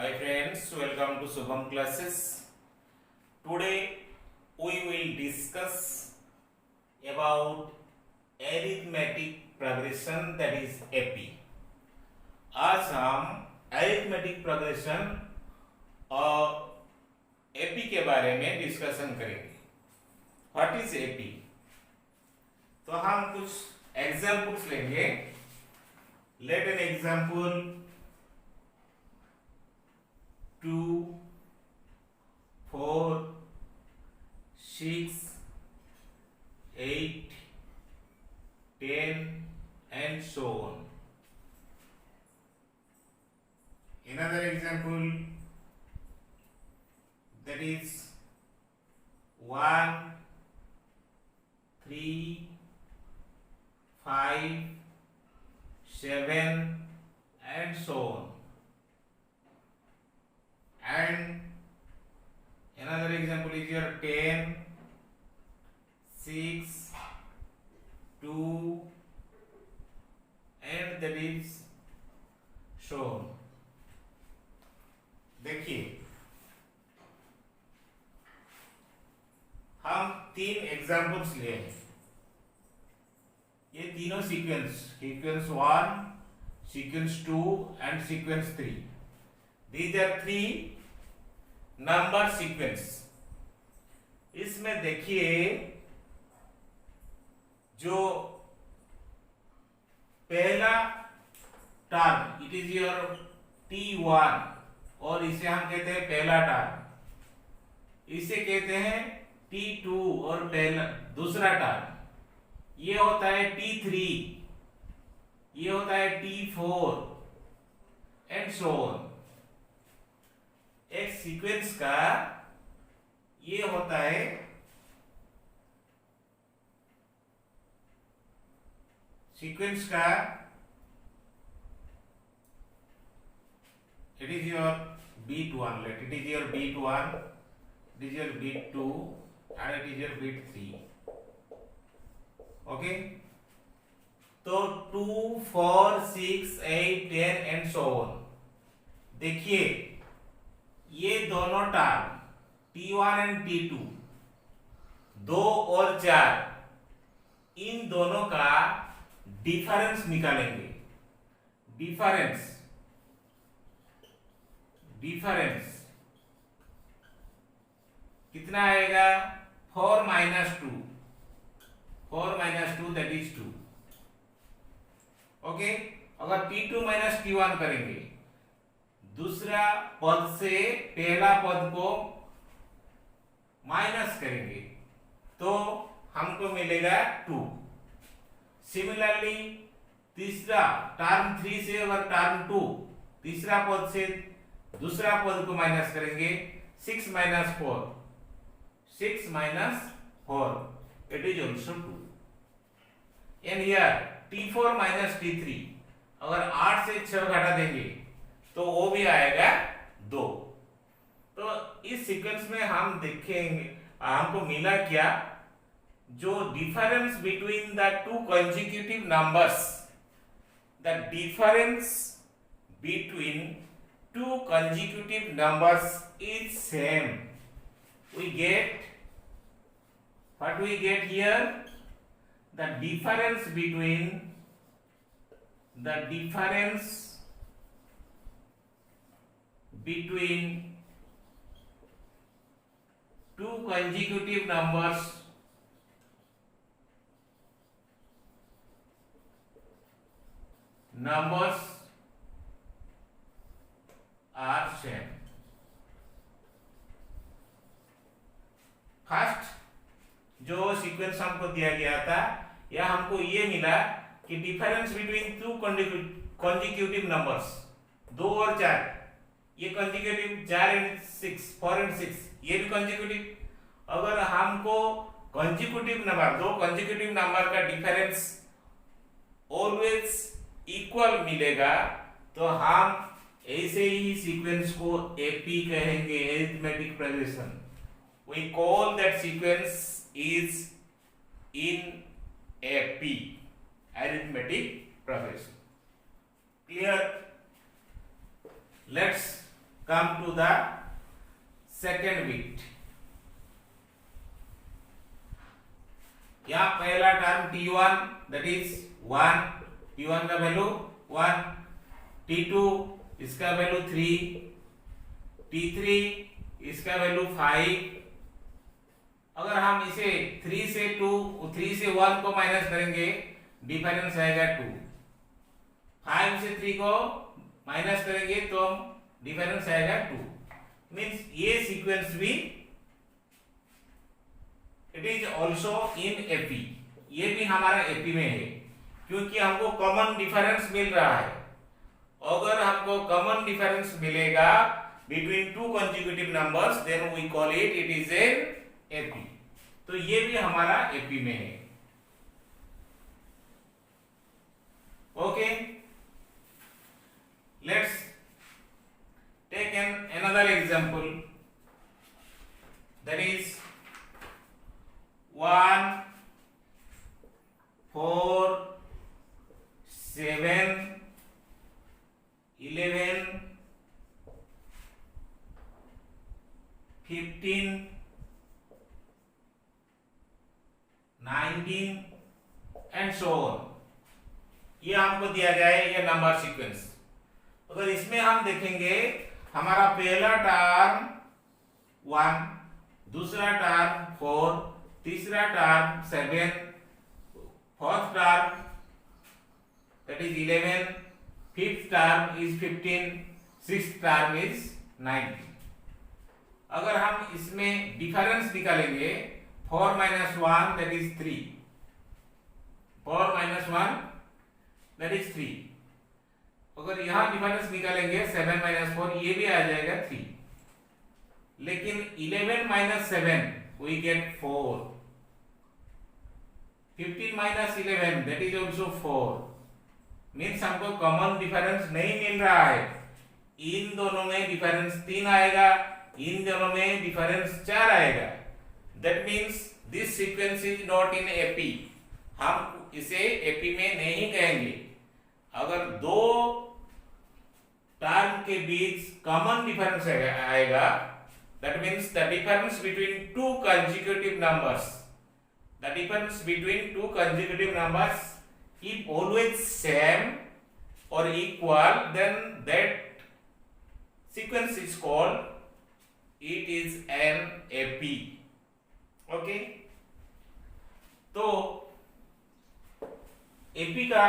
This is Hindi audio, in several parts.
Hi friends, welcome to Shubham classes. Today we will discuss about arithmetic progression, that is AP. आज हम arithmetic progression और AP के बारे में डिस्कशन करेंगे. What is AP? तो हम कुछ एग्जाम्पल्स लेंगे. Let an example 2, 4, 6, 8, 10 and so on. Another example, that is 1, 3, 5, 7 and so on. And another example is your 10, 6, 2 and that is so on. देखिए हम तीन एग्जाम्पल्स लिए हैं. ये तीनों sequence 1, sequence 2 and sequence 3. These are three number sequence. इसमें देखिए जो पहला term it is your T1 और इसे हम कहते हैं पहला टर्म. इसे कहते हैं T2 और पहला दूसरा टर्म. ये होता है T3, ये होता है T4 एंड सो ऑन. एक सीक्वेंस का ये होता है सीक्वेंस का it is your beat 1, let it is your beat 1, it is your beat 2 and it is your beat 3. Okay, तो 2, 4, 6, 8, 10 एंड सो ऑन. देखिए ये दोनों टर्म T1 एंड T2, 2 और 4, इन दोनों का डिफरेंस निकालेंगे. डिफरेंस कितना आएगा? 4 minus 2 that is 2. ओके, अगर T2 minus T1 करेंगे, दूसरा पद से पहला पद को माइनस करेंगे तो हमको मिलेगा 2. सिमिलरली तीसरा टर्म 3 से अगर टर्म 2 तीसरा पद से दूसरा पद को माइनस करेंगे, 6 minus 4 it is also 2. and here T4 minus T3 अगर 8 से 6 घटा देंगे तो वो भी आएगा 2. तो इस सीक्वेंस में हम देखेंगे हमको मिला क्या? जो difference between the two consecutive numbers, the difference between two consecutive numbers is same. we get what we get here? The difference between two consecutive numbers are same. First जो सीक्वेंस हमको दिया गया था, या हमको ये मिला कि difference between two consecutive numbers 2 और 4, ये कंसेक्यूटिव 4 एंड 6, 4 एंड 6, ये भी कंसेक्यूटिव. अगर हमको कंसेक्यूटिव नंबर, दो कंसेक्यूटिव नंबर का डिफरेंस ऑलवेज इक्वल मिलेगा तो हम ऐसे ही सीक्वेंस को एपी कहेंगे, arithmetic progression. we call that sequence is in AP, arithmetic progression. Clear? Let's come to the second bit. यहाँ पहला term T1 that is 1, T1 का वैल्यू 1, T2 इसका वैल्यू 3, T3 इसका वैल्यू 5। अगर हम इसे 3 से 1 को माइनस करेंगे, डिफरेंस आएगा 2। 5 से 3 को माइनस करेंगे तो डिफरेंस आएगा 2। मीन्स ये सीक्वेंस भी it is also in AP, ये भी हमारा एपी में है क्योंकि हमको कॉमन डिफरेंस मिल रहा है। अगर हमको कॉमन डिफरेंस मिलेगा between two consecutive numbers then we call it is an AP. तो ये भी हमारा एपी में है। Okay, let's take another example, that is 1 4 7 11 15 19 and so on. ये हमको दिया गया है ये नंबर सीक्वेंस। अगर इसमें हम देखेंगे हमारा पहला टर्म 1, दूसरा टर्म 4, तीसरा term 7, fourth term that is 11, fifth term is 15, sixth term is 19। अगर हम इसमें डिफरेंस निकालेंगे 4 minus 1 that is 3, 4 minus 1 that is 3। अगर यहां डिफरेंस निकालेंगे 7 minus 4 ये भी आ जाएगा 3। लेकिन 11 minus 7 we get 4, 15 minus 11 that is also 4। Means हमको कॉमन डिफरेंस नहीं मिल रहा है। इन दोनों में डिफरेंस 3 आएगा, इन दोनों में डिफरेंस 4 आएगा। That means this sequence is not in AP. हम इसे एपी में नहीं कहेंगे। अगर दो टर्म के बीच कॉमन डिफरेंस आएगा, that means the difference between two consecutive numbers, if always same or equal, then that sequence is called it is an AP। okay, तो AP का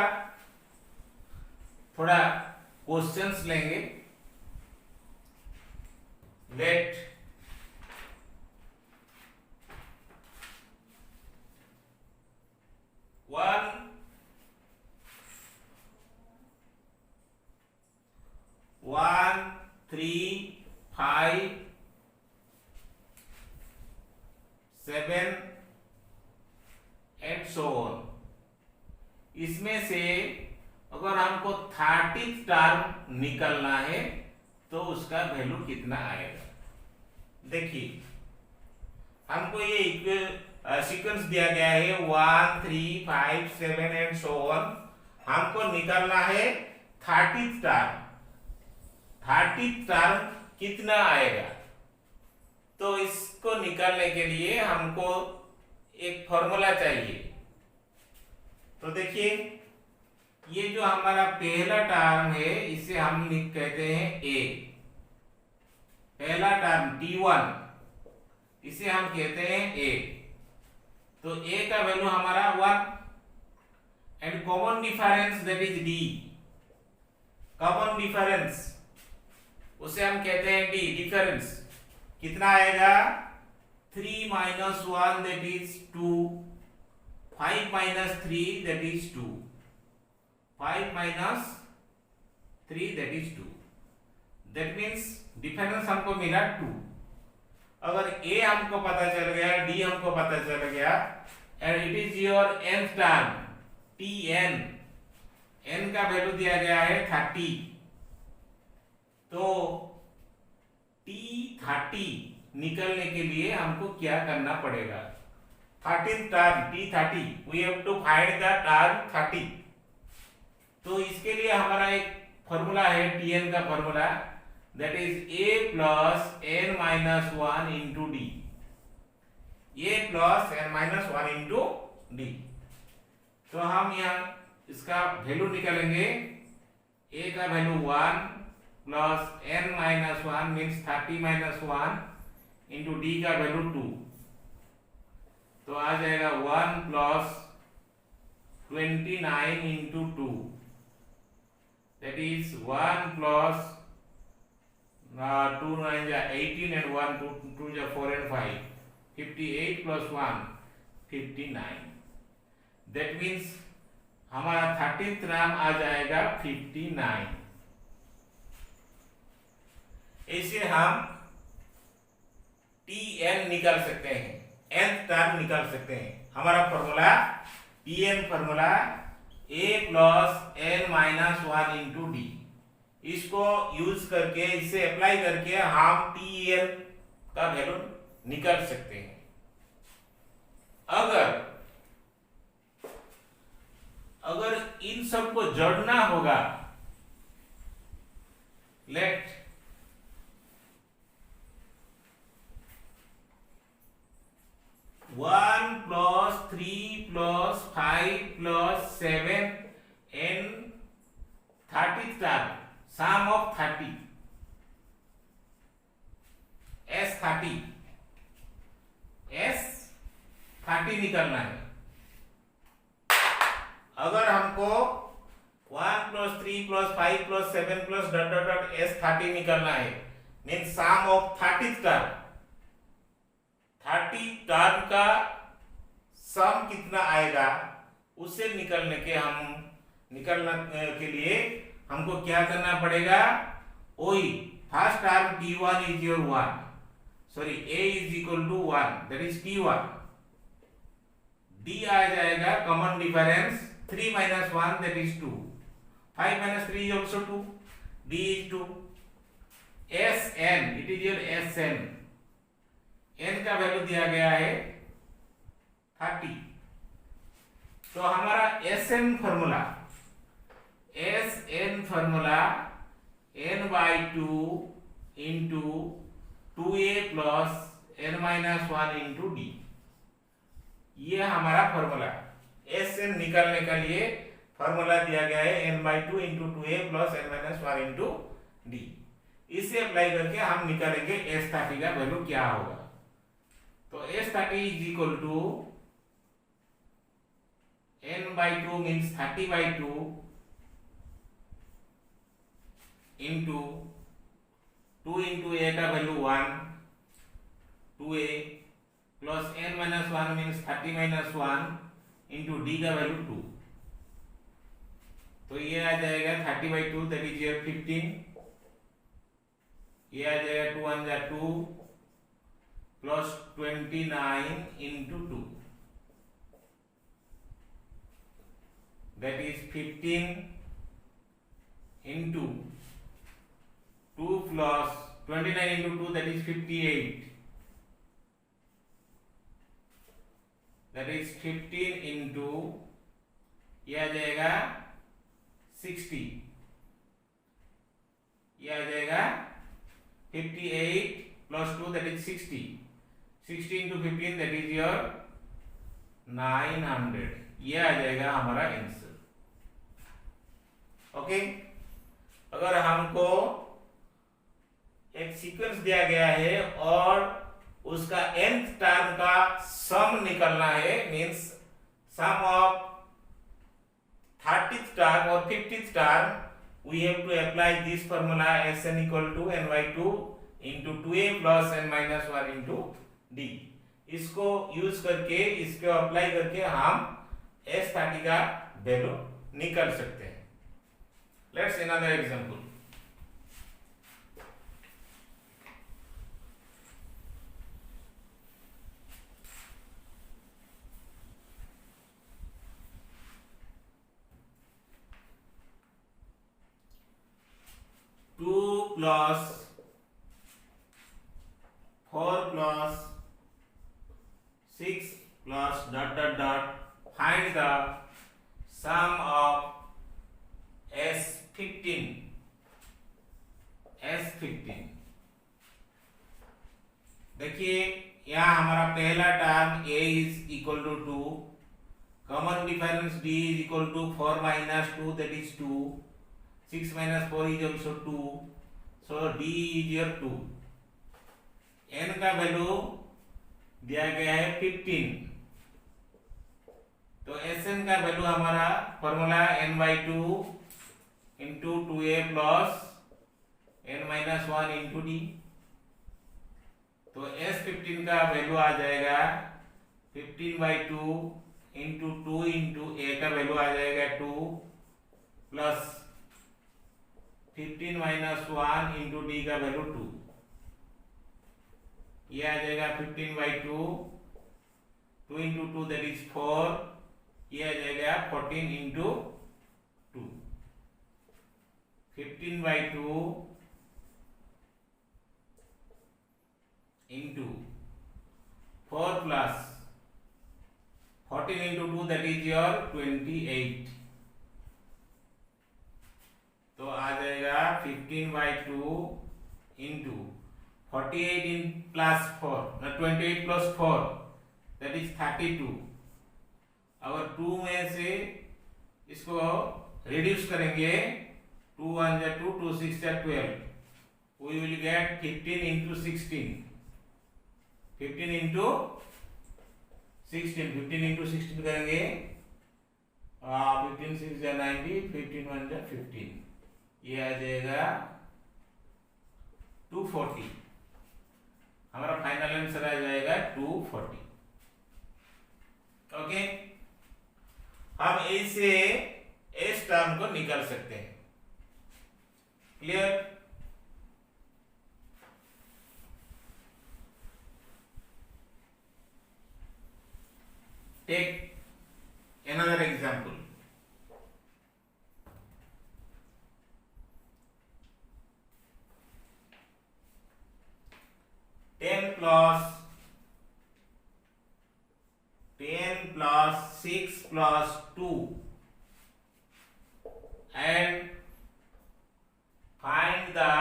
थोड़ा क्वेश्चंस लेंगे। Let one 1 3 5 7 and so on. इसमें से अगर हमको 30th टर्म निकलना है तो उसका वैल्यू कितना आएगा। देखिए हमको ये सीक्वेंस दिया गया है 1 3 5 7 एंड सो ऑन। हमको निकालना है 30th टर्म। 30th टर्म कितना आएगा, तो इसको निकालने के लिए हमको एक फॉर्मूला चाहिए। तो देखिए ये जो हमारा पहला टर्म है इसे हम कहते हैं ए। पहला टर्म T1 इसे हम कहते हैं ए। तो ए का वैल्यू हमारा 1 and common difference that is D. Common difference उसे हम कहते हैं डी। डिफरेंस कितना आएगा 3 minus 1 that is 2, 5 minus 3 that is 2, 5 minus 3 that is 2। that means difference हमको मिला 2। अगर a हमको पता चल गया, d हमको पता चल गया and it is your nth term Tn। n का वैल्यू दिया गया है 30। तो T30 निकलने के लिए हमको क्या करना पड़ेगा। 13th term T30 we have to find the term 30। तो इसके लिए हमारा एक फॉर्मूला है Tn का formula that is a plus n minus 1 into d. a plus n minus 1 into d. तो हम यहाँ इसका वैल्यू निकालेंगे. a का value 1 plus n minus 1 means 30 minus 1 into d का वैल्यू 2. तो आ जाएगा 1 plus 29 into 2, that is 1 plus 2 9 ja 18 and 1 2 ja 4 and 5, 58 plus 1 59. That means हमारा 30th टर्म आ जाएगा 59. ऐसे हम Tn निकाल सकते हैं, nth टर्म निकाल सकते हैं. हमारा formula Tn formula a plus n minus 1 into D. इसको यूज करके, इसे अप्लाई करके हम Tn का वैल्यू निकाल सकते हैं. अगर इन सबको जोड़ना होगा, let one plus 3 plus 5 plus 7 and 30 term, sum of 30 S30 निकलना है. अगर हमको 1 plus 3 plus 5 plus 7 plus dot dot dot S30 निकलना है, mean sum of 30 term. 30 term का सम कितना आएगा, उससे निकलने के लिए हमको क्या करना पड़ेगा. वही first term T1 is your 1, sorry A is equal to 1, that is T1. D आ जाएगा common difference 3 minus 1, that is 2. 5 minus 3 is also 2. D is 2. Sn, it is your Sn. n का वैल्यू दिया गया है 30. तो हमारा Sn formula n by 2 into 2a plus n minus 1 into d. ये हमारा फॉर्मूला. Sn निकालने के लिए फॉर्मूला दिया गया है n by 2 into 2a plus n minus 1 into d. इसे अप्लाई करके हम निकालेंगे S30 का वैल्यू क्या होगा. तो S30 is equal to n by 2 means 30 by 2 into 2 into a का value 1, 2a plus n minus 1 means 30 minus 1 into d का वैल्यू 2. तो ये आ जाएगा 30 by 2, that is your 15. ये आ जाएगा 2 1 जा 2 plus 29 into 2, that is 15 into 2 plus 29 into 2, that is 58. That is 15 into, ये आ जाएगा 60. ये आ जाएगा 58 plus 2, that is 60. 60 into 15, that is your 900. ये आ जाएगा हमारा आंसर. ओके. अगर हमको एक सीक्वेंस दिया गया है और उसका nth टर्म का सम निकलना है, means some of 30th term और 50th term, we have to apply this formula Sn equal to n by 2 into 2a plus n minus 1 into d. इसको यूज करके, इसको अप्लाई करके हम S30 का वैल्यू निकाल सकते हैं. Let's another example. plus 4 plus 6 plus dot dot dot, find the sum of S15. देखिए यहाँ हमारा पहला term a is equal to 2, common difference d is equal to 4 minus 2 that is 2, 6 minus 4 is also 2, so d is your 2. n का वैल्यू दिया गया है 15, तो Sn का वैल्यू हमारा formula n/2 into 2a plus n-1 into d, तो S15 का वैल्यू आ जाएगा 15/2 इंटू 2 इंटू a का वैल्यू आ जाएगा 2 प्लस 15-1 इंटू d का वैल्यू 2, ये आ जाएगा 15/2, 2 इंटू 2 दैट इज 4, ये आ जाएगा 14 into 2, 15/2 into 4 plus 14 into 2 that is your 28, तो आ जाएगा 15/2 into 48 in plus 4 28 plus 4 that is 32, अगर 2 में से इसको रिड्यूस करेंगे 2 1 जा 2 2 6 जा 12, we will get 15 into 16, 15 into 16, 15 into 16 करेंगे 15 6 जा 90, 15 1 जा 15, ये आ जाएगा 240, हमारा फाइनल आंसर आ जाएगा 240. ओके, हम ऐसे इस टर्म को निकाल सकते हैं. Clear? Take another example. Ten plus 6 plus 2 and find the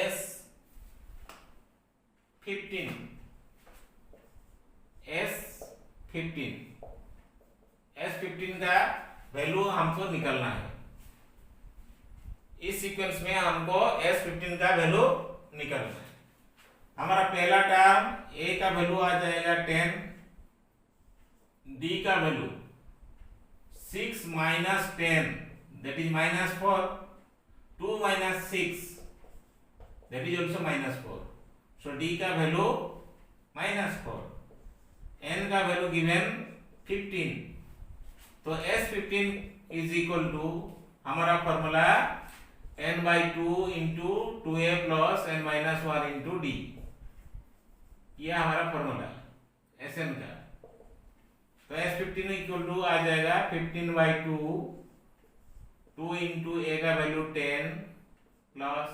S15. S15 का वैल्यू हमको निकालना है. इस सीक्वेंस में हमको S15 का वैल्यू निकालना है. हमारा पहला टर्म a का वैल्यू आ जाएगा 10, d का value 6 minus 10 that is -4, 2 minus 6 that is also -4, so d का वैल्यू -4, n का वैल्यू गिवन 15, तो S15 इज इक्वल टू हमारा formula n/2 into 2a plus n-1 into d, ये हमारा फॉर्मूला Sn का. तो S15 इक्वल टू आ जाएगा 15/2, 2 इंटू a का वैल्यू 10 प्लस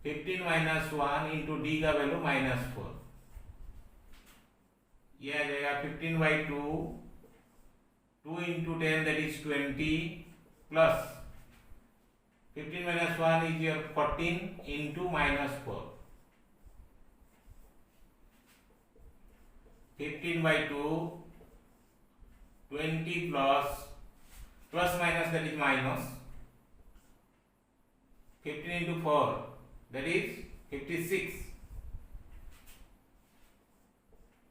15-1 इंटू d का वैल्यू -4, ये आ जाएगा 15/2, 2 into 10 that is 20 plus 15-1 is your 14 into -4, 15/2, 20 plus minus that is minus, 15 into 4 that is 56,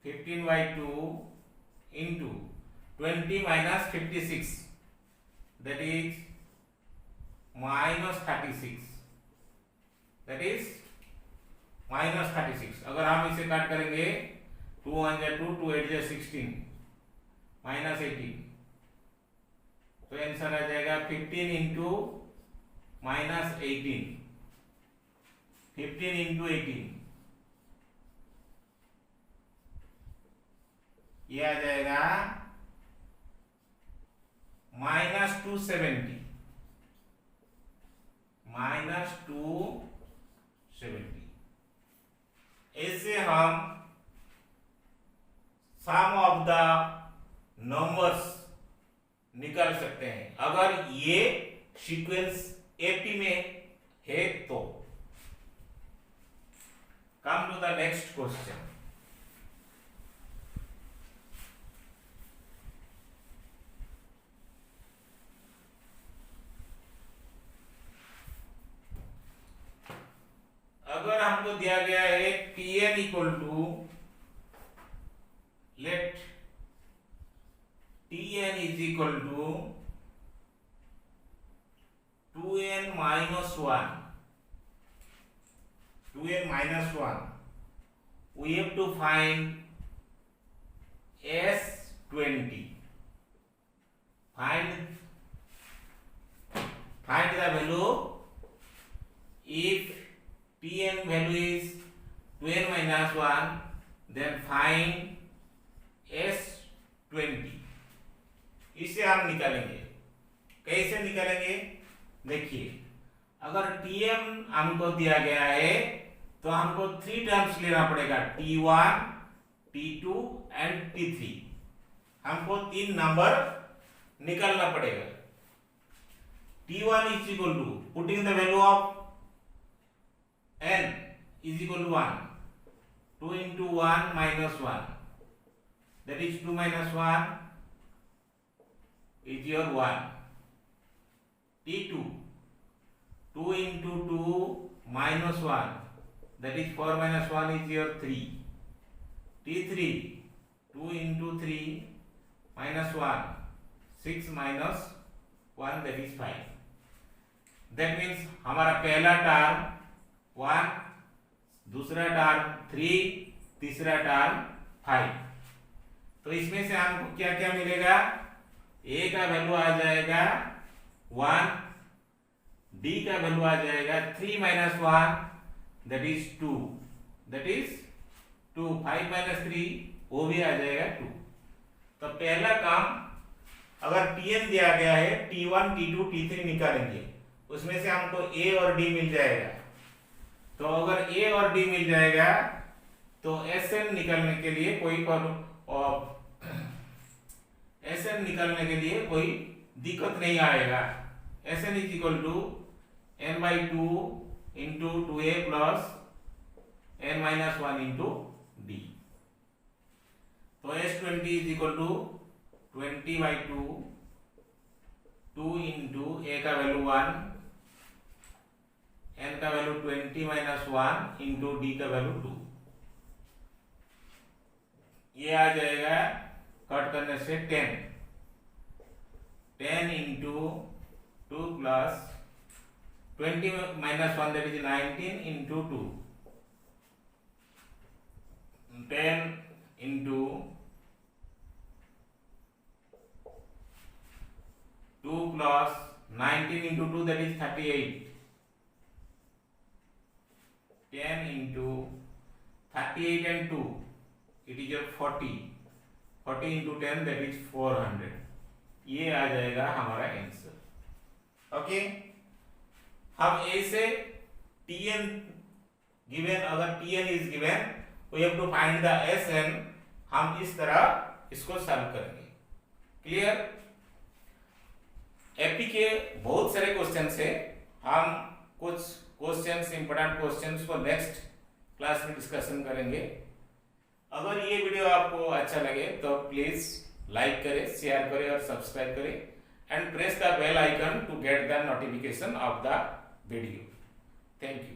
15/2 into 20 minus 56 that is -36, that is -36. अगर हम इसे काट करेंगे 2 1 जा 2, 2 8 जा 16, -18, तो आंसर आ जाएगा 15 इंटू -18, 15 इंटू 18, ये आ जाएगा -270, -270. ऐसे हम सम ऑफ द नंबर्स निकाल सकते हैं अगर ये सीक्वेंस एपी में है तो. come to the next question. अगर हमको दिया गया है Pn equal to let Tn is equal to 2n minus 1, 2n minus 1, we have to find S20. Find the value if Tn value is 2n minus 1, then find S20. इसे हम निकालेंगे। कैसे निकालेंगे? देखिए, अगर Tm हमको दिया गया है तो हमको 3 टर्म्स लेना पड़ेगा, T1, T2 एंड T3। हमको 3 नंबर निकालना पड़ेगा। T1 is equal to, putting the value of n is equal to 1, 2 into 1 minus 1, that is 2 minus 1 is your 1. T2, 2 into 2 minus 1, that is 4 minus 1 is your 3. T3, 2 into 3 minus 1, 6 minus 1, that is 5. That means हमारा पहला टर्म 1, दूसरा टर्म 3, तीसरा टर्म 5। तो इसमें से हमको क्या क्या मिलेगा? A का वैल्यू आ जाएगा 1, D का वैल्यू आ जाएगा 3 minus 1, that is 2, that is 2, 5 minus 3, वो भी आ जाएगा 2। तो पहला काम, अगर Tn दिया गया है, T1, T2, T3 निकालेंगे, उसमें से हमको A और D मिल जाएगा। तो अगर A और D मिल जाएगा तो Sn निकालने के लिए कोई दिक्कत नहीं आएगा। Sn is equal to n by 2 into 2a plus n minus 1 into d। तो S20 is equal to 20 by 2, 2 into a का वैल्यू 1, n का वैल्यू 20 minus 1 into d का वैल्यू 2। ये आ जाएगा कट करने से 10 into 2 plus 20 minus 1, that is 19 into 2, 10 into 2 plus 19 into 2, that is 38, 10 into 38 and 2, it is your 40, 40 into 10, that is 400। ये आ जाएगा हमारा आंसर। ओके, हम A से Tn गिवन, अगर Tn is given, we have to find the Sn। हम इस तरह इसको सॉल्व करेंगे। क्लियर? एपी के बहुत सारे क्वेश्चंस है, हम कुछ क्वेश्चंस, इंपोर्टेंट क्वेश्चंस को नेक्स्ट क्लास में डिस्कशन करेंगे। अगर ये वीडियो आपको अच्छा लगे तो प्लीज लाइक करें, शेयर करें और सब्सक्राइब करें and press the bell icon to get the notification of the video. Thank you.